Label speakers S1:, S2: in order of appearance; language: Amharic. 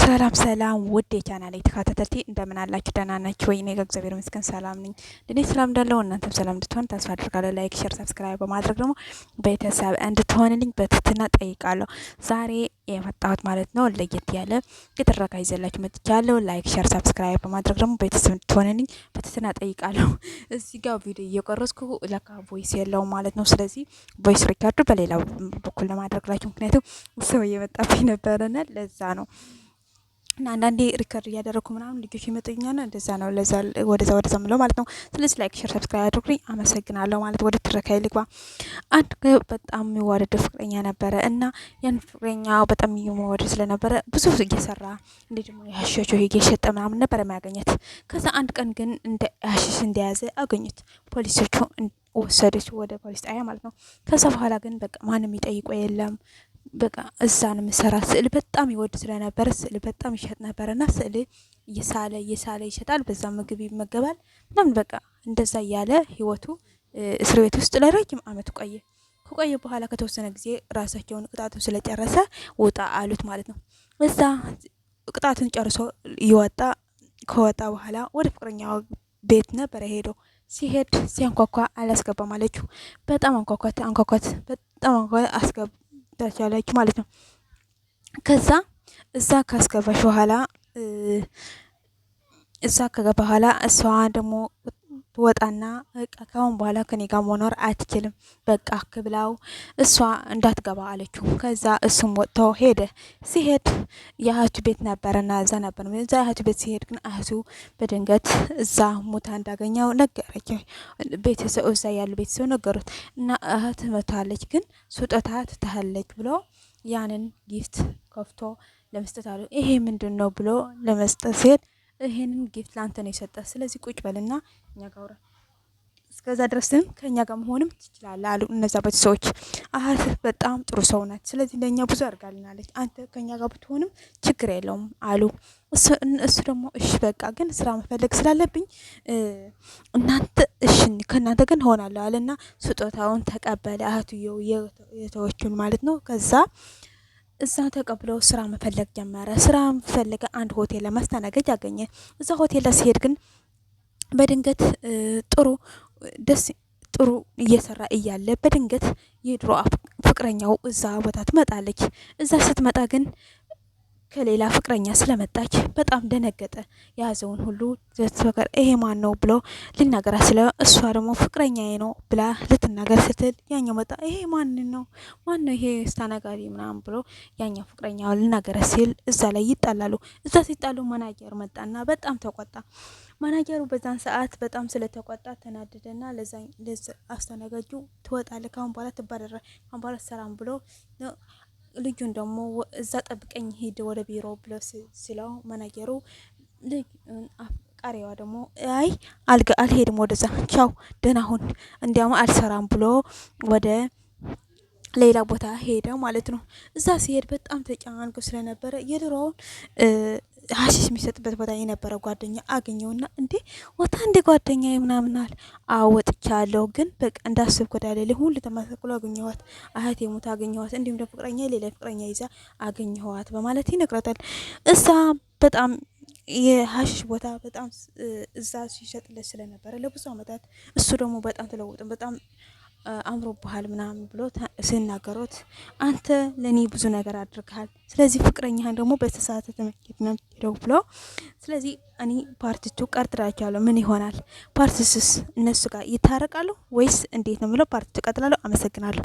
S1: ሰላም ሰላም ውድ የቻናሌ ተከታታዮች እንደምን አላችሁ? ደህና ናችሁ ወይ? እኔ ጋር እግዚአብሔር ይመስገን ሰላም ነኝ። እኔ ሰላም እንዳለው እናንተም ሰላም እንድትሆን ተስፋ አድርጋለሁ። ላይክ፣ ሼር፣ ሰብስክራይብ በማድረግ ደግሞ ቤተሰብ እንድትሆንልኝ በትህትና ጠይቃለሁ። ዛሬ የመጣሁት ማለት ነው ለየት ያለ ትረካ ይዘላችሁ መጥቻለሁ። ላይክ፣ ሼር፣ ሰብስክራይብ በማድረግ ደግሞ ቤተሰብ እንድትሆንልኝ በትህትና ጠይቃለሁ። እዚህ ጋር ቪዲዮ እየቀረጽኩ ለካ ቮይስ የለውም ማለት ነው። ስለዚህ ቮይስ ሪካርዱ በሌላ በኩል ለማድረግላችሁ ምክንያቱም ሰው እየመጣብኝ ነበርና ለዛ ነው። እና አንዳንዴ ሪከርድ እያደረኩ ምናምን ልጆች ይመጡኛልና እንደዛ ነው። ለዛ ወደዛ ምለው ማለት ነው። ስለዚህ ላይክ ሼር ሰብስክራይብ አድርጉልኝ። አመሰግናለሁ ማለት ወደ ትረካ ልግባ። አንድ በጣም የሚዋደድ ፍቅረኛ ነበረ እና ያን ፍቅረኛ በጣም የሚዋደድ ስለነበረ ብዙ እየሰራ እንደ ደግሞ ያሸቸው እየሸጠ ምናምን ነበር የሚያገኘት። ከዛ አንድ ቀን ግን እንደ ያሽሽ እንደያዘ አገኙት ፖሊሶቹ። ወሰደች ወደ ፖሊስ ጣቢያ ማለት ነው። ከዛ በኋላ ግን በቃ ማንም ይጠይቆ የለም። በቃ እዛ ነው የምሰራ። ስዕል በጣም ይወድ ስለነበረ ስዕል በጣም ይሸጥ ነበርና ስዕል እየሳለ ይሸጣል። በዛ ምግብ ይመገባል ምናምን በቃ እንደዛ እያለ ህይወቱ እስር ቤት ውስጥ ለረጅም አመት ቆየ። ከቆየ በኋላ ከተወሰነ ጊዜ ራሳቸውን ቅጣቱን ስለጨረሰ ውጣ አሉት ማለት ነው። እዛ ቅጣቱን ጨርሶ ይወጣ። ከወጣ በኋላ ወደ ፍቅረኛው ቤት ነበር ሄዶ ሲሄድ ሲያንኳኳ አላስገባም አለችው። በጣም አንኳኳት በጣም አስገባች ማለት ነው። ከዛ እዛ ካስገባሽ በኋላ እሷ ደግሞ ወጣና በቃ ካሁን በኋላ ከኔ ጋር መኖር አትችልም በቃ ክብላው እሷ እንዳትገባ አለችው። ከዛ እሱም ወጥቶ ሄደ። ሲሄድ የእህቱ ቤት ነበርና እዛ ነበር። እዛ የእህቱ ቤት ሲሄድ ግን እህቱ በድንገት እዛ ሙታ እንዳገኘው ነገረች። ቤተሰብ እዛ ያሉ ቤተሰብ ነገሩት እና እህት መታለች ግን ስጦታ ትታለች ብሎ ያንን ጊፍት ከፍቶ ለመስጠት አሉ። ይሄ ምንድነው ብሎ ለመስጠት ሲሄድ ይሄንን ጊፍት ላንተ ነው የሰጠህ፣ ስለዚህ ቁጭ በልና እኛ ጋር አውራ፣ እስከዛ ድረስም ከኛ ጋር መሆንም ትችላለህ አሉ እነዛ ቤተሰቦች። አህት በጣም ጥሩ ሰው ናት፣ ስለዚህ ለኛ ብዙ አድርጋልናለች፣ አንተ ከኛ ጋር ብትሆንም ችግር የለውም አሉ። እሱ ደግሞ እሺ በቃ ግን ስራ መፈለግ ስላለብኝ እናንተ እሺ ከእናንተ ግን ሆናለሁ አለና ስጦታውን ተቀበለ። አህትየው የተወቹን ማለት ነው። ከዛ እዛ ተቀብለው ስራ መፈለግ ጀመረ። ስራ ፈለገ። አንድ ሆቴል ለማስተናገድ ያገኘ። እዛ ሆቴል ላይ ሲሄድ ግን በድንገት ጥሩ እየሰራ እያለ በድንገት የድሮ ፍቅረኛው እዛ ቦታ ትመጣለች። እዛ ስትመጣ ግን ከሌላ ፍቅረኛ ስለመጣች በጣም ደነገጠ። የያዘውን ሁሉ ዘትፈቀር ይሄ ማን ነው ብሎ ሊናገራት ስለ እሷ ደግሞ ፍቅረኛዬ ነው ብላ ልትናገር ስትል ያኛው መጣ። ይሄ ማን ነው ይሄ ስታናጋሪ ምናምን ብሎ ያኛው ፍቅረኛው ሊናገር ሲል እዛ ላይ ይጣላሉ። እዛ ሲጣሉ ማናጀር መጣና በጣም ተቆጣ። ማናጀሩ በዛን ሰዓት በጣም ስለተቆጣ ተናደደና ለዛ አስተናጋጁ ትወጣለህ፣ ካሁን በኋላ ትባረራለህ፣ ካሁን በኋላ ሰራም ብሎ ልጁን ደግሞ እዛ ጠብቀኝ ሄድ ወደ ቢሮ ብሎ ሲለው ማናጀሩ ቃሪያዋ ደግሞ አይ አልሄድም ወደዛ ቻው ደህና ሁን እንዲያውም አልሰራም ብሎ ወደ ሌላ ቦታ ሄደ ማለት ነው። እዛ ሲሄድ በጣም ተጨናንቆ ስለነበረ የድሮውን ሀሺሽ የሚሰጥበት ቦታ የነበረ ጓደኛ አገኘውና እንዴ ወታ እንዴ ጓደኛዬ ምናምናል አወጥቻለሁ ግን በቃ እንዳስብኩት አይደለም ሁሉ ተማሰቅሎ አገኘኋት፣ አህቴ ሞታ አገኘኋት፣ እንዲሁም ደግሞ ፍቅረኛ ሌላ ፍቅረኛ ይዛ አገኘኋት በማለት ይነግራታል። እዛ በጣም የሀሺሽ ቦታ በጣም እዛ ሲሸጥለት ስለነበረ ለብዙ አመታት እሱ ደግሞ በጣም ተለወጠ። በጣም አምሮብሃል ምናምን ብሎ ሲናገሩት አንተ ለኔ ብዙ ነገር አድርገሃል፣ ስለዚህ ፍቅረኛህን ደግሞ በተሳሳተ መንገድ ነው ሄደው ብሎ ስለዚህ እኔ ፓርቲቱ ቀርጥራቸዋለሁ ምን ይሆናል ፓርቲስስ እነሱ ጋር ይታረቃሉ ወይስ እንዴት ነው ብሎ ፓርቲቱ ቀጥላለሁ። አመሰግናለሁ።